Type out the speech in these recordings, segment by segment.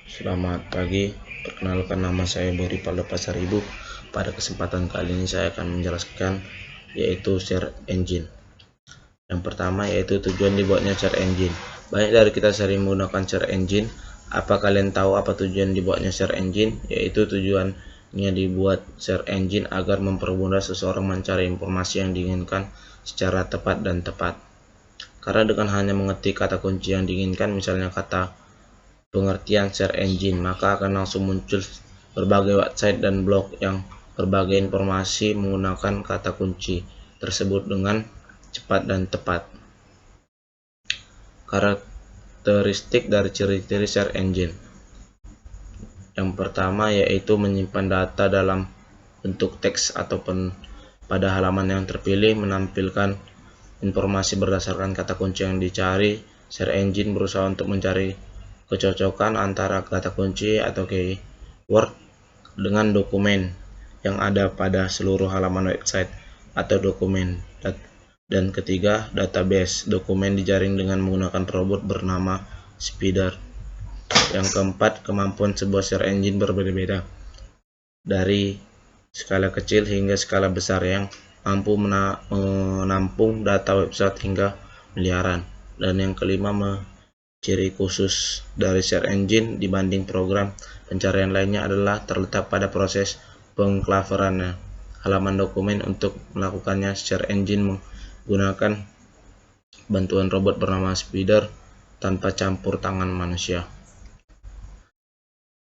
Selamat pagi, perkenalkan nama saya Bory Paldo Pasaribu. Pada kesempatan kali ini saya akan menjelaskan yaitu search engine. Yang pertama yaitu tujuan dibuatnya search engine. Banyak dari kita sering menggunakan search engine. Apa kalian tahu apa tujuan dibuatnya search engine? Yaitu tujuannya dibuat search engine agar mempermudah seseorang mencari informasi yang diinginkan secara tepat dan tepat. Karena dengan hanya mengetik kata kunci yang diinginkan, misalnya kata pengertian search engine, maka akan langsung muncul berbagai website dan blog yang berbagai informasi menggunakan kata kunci tersebut dengan cepat dan tepat. Karakteristik dari ciri-ciri search engine. Yang pertama yaitu menyimpan data dalam bentuk teks ataupun pada halaman yang terpilih, menampilkan informasi berdasarkan kata kunci yang dicari. Search engine berusaha untuk mencari kecocokan antara kata kunci atau keyword dengan dokumen yang ada pada seluruh halaman website atau dokumen. Dan ketiga, database. Dokumen dijaring dengan menggunakan robot bernama spider. Yang keempat, kemampuan sebuah search engine berbeda-beda, dari skala kecil hingga skala besar, yang mampu menampung data website hingga miliaran. Dan yang kelima, ciri khusus dari search engine dibanding program pencarian lainnya adalah terletak pada proses pengclusterannya halaman dokumen. Untuk melakukannya, search engine menggunakan bantuan robot bernama spider tanpa campur tangan manusia.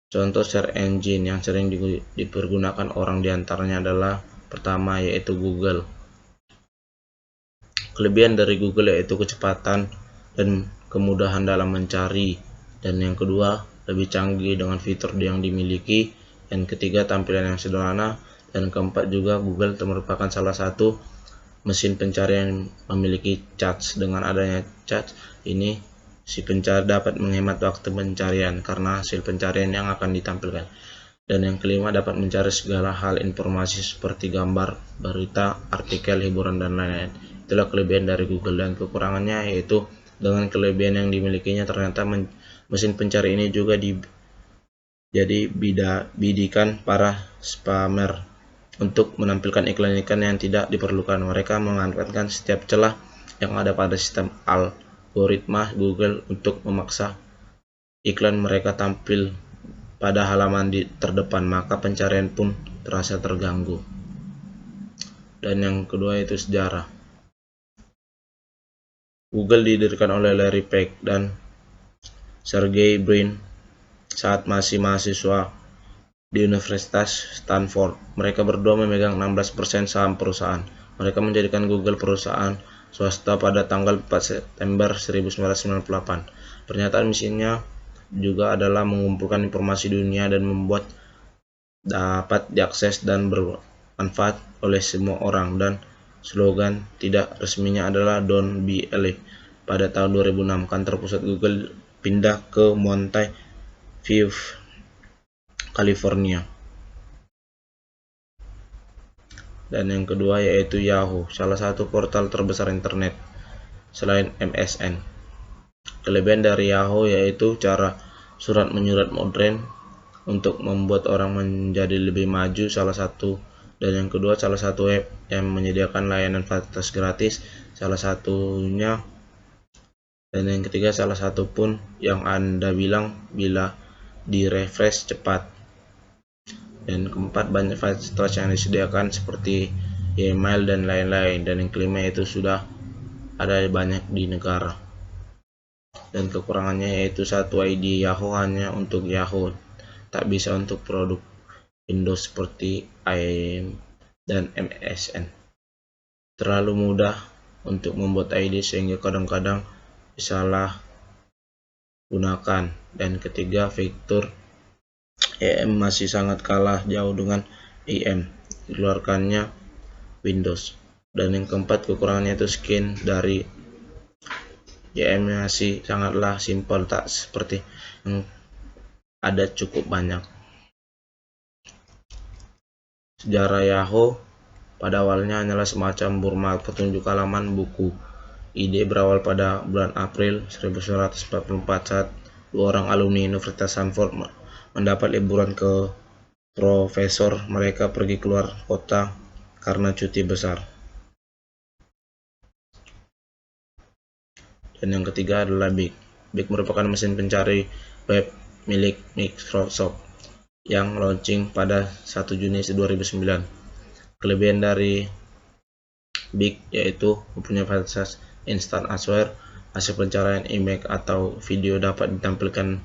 Contoh search engine yang sering dipergunakan orang diantaranya adalah pertama yaitu Google. Kelebihan dari Google yaitu kecepatan dan kemudahan dalam mencari, dan yang kedua lebih canggih dengan fitur yang dimiliki, yang ketiga tampilan yang sederhana, dan keempat juga Google merupakan salah satu mesin pencari yang memiliki cache. Dengan adanya cache ini, si pencari dapat menghemat waktu pencarian karena hasil pencarian yang akan ditampilkan. Dan yang kelima, dapat mencari segala hal informasi seperti gambar, berita, artikel, hiburan, dan lain-lain. Itulah kelebihan dari Google. Dan kekurangannya yaitu dengan kelebihan yang dimilikinya, ternyata mesin pencari ini juga jadi bidikan para spammer untuk menampilkan iklan-iklan yang tidak diperlukan. Mereka memanfaatkan setiap celah yang ada pada sistem algoritma Google untuk memaksa iklan mereka tampil pada halaman terdepan, maka pencarian pun terasa terganggu. Dan yang kedua itu sejarah. Google didirikan oleh Larry Page dan Sergey Brin saat masih mahasiswa di Universitas Stanford. Mereka berdua memegang 16% saham perusahaan. Mereka menjadikan Google perusahaan swasta pada tanggal 4 September 1998. Pernyataan misinya juga adalah mengumpulkan informasi dunia dan membuat dapat diakses dan bermanfaat oleh semua orang. Dan slogan tidak resminya adalah Don't Be Alive. Pada tahun 2006, kantor pusat Google pindah ke Mountain View, California. Dan yang kedua yaitu Yahoo, salah satu portal terbesar internet selain MSN. Kelebihan dari Yahoo yaitu cara surat menyurat modern untuk membuat orang menjadi lebih maju, salah satu. Dan yang kedua, salah satu web yang menyediakan layanan fasilitas gratis, salah satunya. Dan yang ketiga, salah satu pun yang Anda bilang bila di-refresh cepat. Dan keempat, banyak fasilitas yang disediakan seperti email dan lain-lain. Dan yang kelima yaitu sudah ada banyak di negara. Dan kekurangannya yaitu satu ID Yahoo hanya untuk Yahoo, tak bisa untuk produk Windows seperti IM dan MSN. Terlalu mudah untuk membuat ID sehingga kadang-kadang disalah gunakan. Dan ketiga, fitur EM masih sangat kalah jauh dengan IM dikeluarkannya Windows. Dan yang keempat, kekurangannya itu skin dari EM masih sangatlah simpel, tak seperti yang ada cukup banyak. Sejarah Yahoo pada awalnya hanyalah semacam burma petunjuk halaman buku. Ide berawal pada bulan April 1944 saat Dua orang alumni Universitas Stanford mendapat liburan ke profesor mereka pergi keluar kota karena cuti besar. Dan yang ketiga adalah Bing. Bing merupakan mesin pencari web milik Microsoft yang launching pada 1 Juni 2009. Kelebihan dari Bing yaitu mempunyai fasilitas instant answer, hasil pencarian image atau video dapat ditampilkan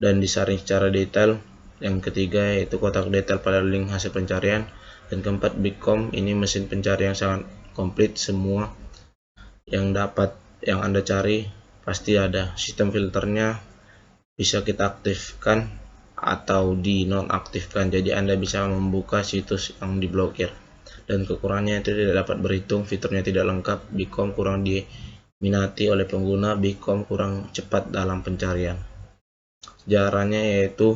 dan disaring secara detail. Yang ketiga yaitu kotak detail pada link hasil pencarian. Dan keempat, Bing.com ini mesin pencari yang sangat komplit, semua yang Anda cari pasti ada. Sistem filternya bisa kita aktifkan atau dinonaktifkan, jadi Anda bisa membuka situs yang diblokir. Dan kekurangannya itu tidak dapat berhitung, fiturnya tidak lengkap, Bing.com kurang diminati oleh pengguna, Bing.com kurang cepat dalam pencarian. Sejarahnya yaitu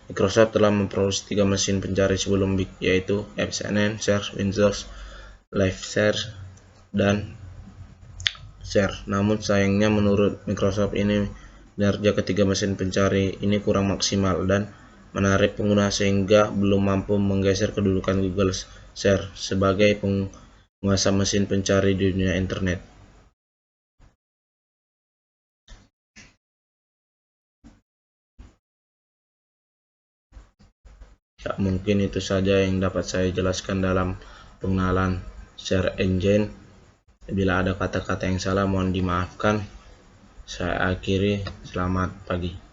Microsoft telah memproduksi 3 mesin pencari sebelum Bing, yaitu CNN, Search, Windows Live Search, dan Search. Namun sayangnya menurut Microsoft ini kinerja ketiga mesin pencari ini kurang maksimal dan menarik pengguna sehingga belum mampu menggeser kedudukan Google Search sebagai penguasa mesin pencari di dunia internet. Ya, mungkin itu saja yang dapat saya jelaskan dalam pengenalan Search Engine. Bila ada kata-kata yang salah mohon dimaafkan. Saya akhiri, selamat pagi.